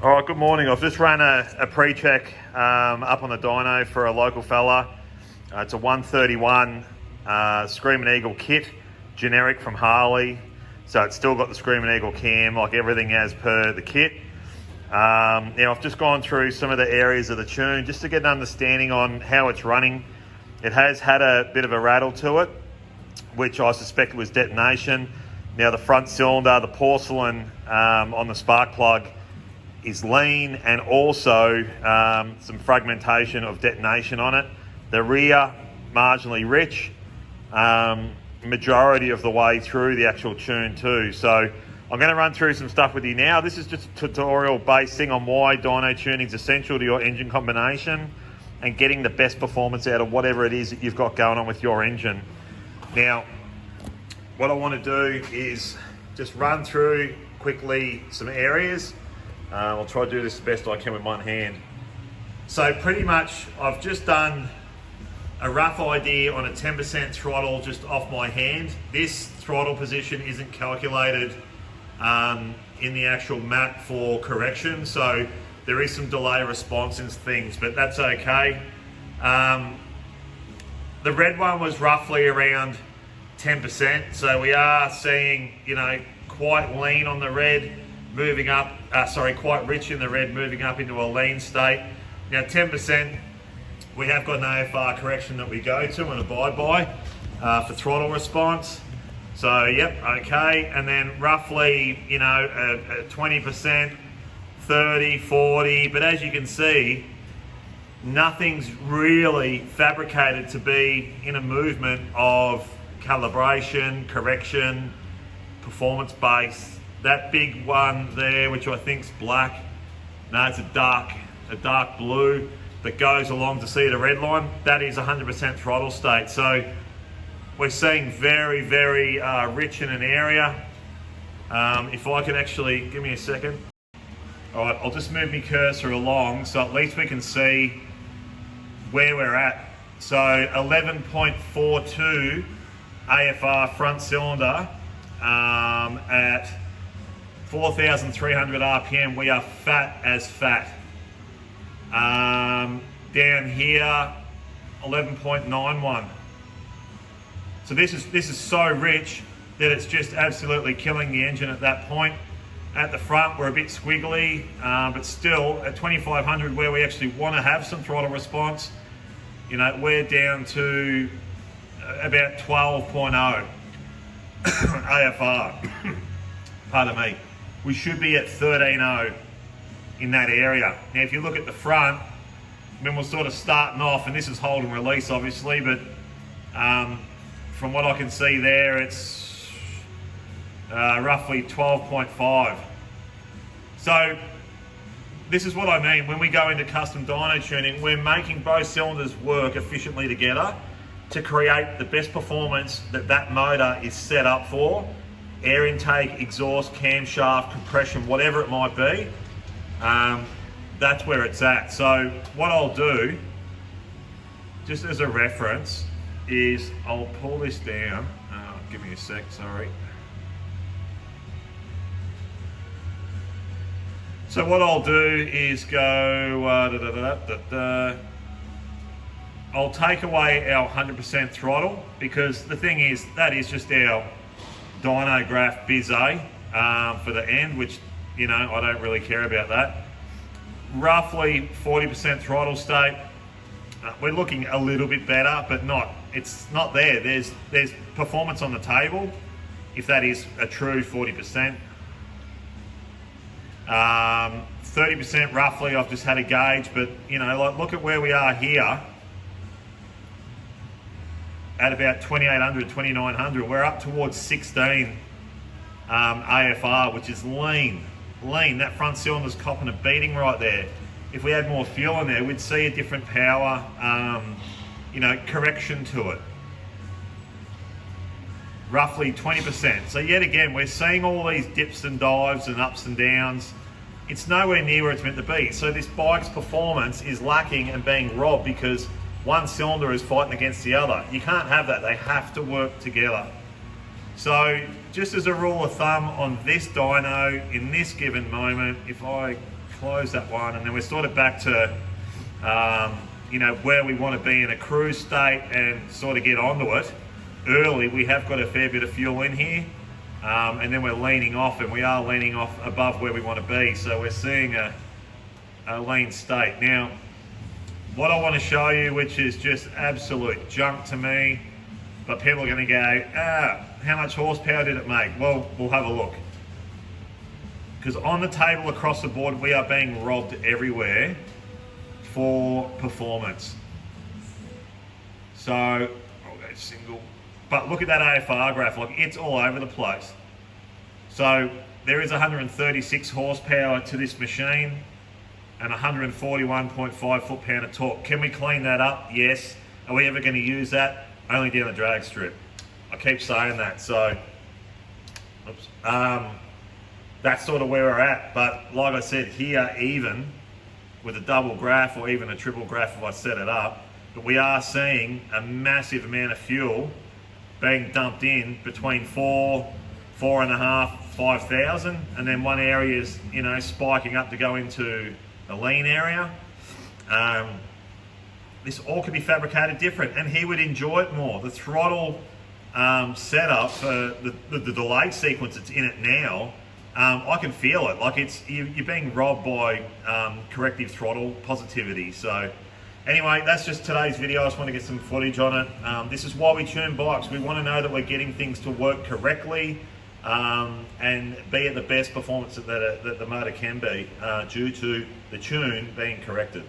All right, good morning. I've just run a pre-check up on the dyno for a local fella. It's a 131 Screamin Eagle kit, generic from Harley. So it's still got the Screamin Eagle cam, like everything as per the kit. Now I've just gone through some of the areas of the tune just to get an understanding on how it's running. It has had a bit of a rattle to it, which I suspect was detonation. Now the front cylinder, the porcelain on the spark plug is lean, and also some fragmentation of detonation on it. The rear, marginally rich, majority of the way through the actual tune too. So I'm going to run through some stuff with you now. This is just a tutorial based thing on why dyno tuning is essential to your engine combination and getting the best performance out of whatever it is that you've got going on with your engine. Now, what I want to do is just run through quickly some areas. I'll try to do this the best I can with one hand. So pretty much I've just done a rough idea on a 10% throttle just off my hand. This throttle position isn't calculated in the actual map for correction, so there is some delay response and things, but that's okay. The red one was roughly around 10%, so we are seeing, you know, quite lean on the red, moving up, quite rich in the red, moving up into a lean state. Now 10%, we have got an AFR correction that we go to and abide by for throttle response. So yep, okay. And then roughly, you know, a 20%, 30, 40, but as you can see, nothing's really fabricated to be in a movement of calibration, correction, performance base. That big one there, which I think's black, no, it's a dark blue that goes along to see the red line. That is 100% throttle state. So we're seeing very, very rich in an area. If I could actually, give me a second. All right, I'll just move my cursor along so at least we can see where we're at. So 11.42 AFR front cylinder at 4,300 RPM, we are fat as fat. Down here, 11.91. So this is so rich that it's just absolutely killing the engine at that point. At the front, we're a bit squiggly, but still at 2,500, where we actually want to have some throttle response, you know, we're down to about 12.0 AFR. Pardon me. We should be at 13.0 in that area. Now, if you look at the front, when we're sort of starting off, and this is hold and release obviously, but from what I can see there, it's roughly 12.5. So this is what I mean. When we go into custom dyno tuning, we're making both cylinders work efficiently together to create the best performance that motor is set up for. Air intake, exhaust, camshaft, compression, whatever it might be, that's where it's at. So what I'll do, just as a reference, is I'll pull this down. Give me a sec, sorry. So what I'll do is go, I'll take away our 100% throttle, because the thing is, that is just our dyno graph biz A for the end, which, you know, I don't really care about that. Roughly 40% throttle state. We're looking a little bit better, but it's not there. There's performance on the table, if that is a true 40%. 30% roughly, I've just had a gauge, but you know, like, look at where we are here at about 2,800, 2,900. We're up towards 16 AFR, which is lean. That front cylinder's copping a beating right there. If we had more fuel in there, we'd see a different power, you know, correction to it. Roughly 20%. So yet again, we're seeing all these dips and dives and ups and downs. It's nowhere near where it's meant to be. So this bike's performance is lacking and being robbed because one cylinder is fighting against the other. You can't have that. They have to work together. So just as a rule of thumb on this dyno, in this given moment, if I close that one, and then we're sort of back to where we want to be in a cruise state and sort of get onto it early. We have got a fair bit of fuel in here, and then we're leaning off, and we are leaning off above where we want to be, so we're seeing a lean state. Now, what I want to show you, which is just absolute junk to me, but people are going to go, how much horsepower did it make? Well, we'll have a look. Because on the table across the board, we are being robbed everywhere for performance. So, I'll go single. But look at that AFR graph, like it's all over the place. So, there is 136 horsepower to this machine and 141.5 foot-pound of torque. Can we clean that up? Yes. Are we ever going to use that? Only down the drag strip. I keep saying that, so oops. That's sort of where we're at. But like I said, here even with a double graph or even a triple graph if I set it up, but we are seeing a massive amount of fuel being dumped in between 4.5, 5,000, and then one area is spiking up to go into the lean area. This all could be fabricated different, and he would enjoy it more. The throttle setup for the delay sequence that's in it now, I can feel it. Like you're being robbed by corrective throttle positivity. So anyway, that's just today's video. I just want to get some footage on it. This is why we tune bikes. We want to know that we're getting things to work correctly and be at the best performance that the motor can be due to the tune being corrected.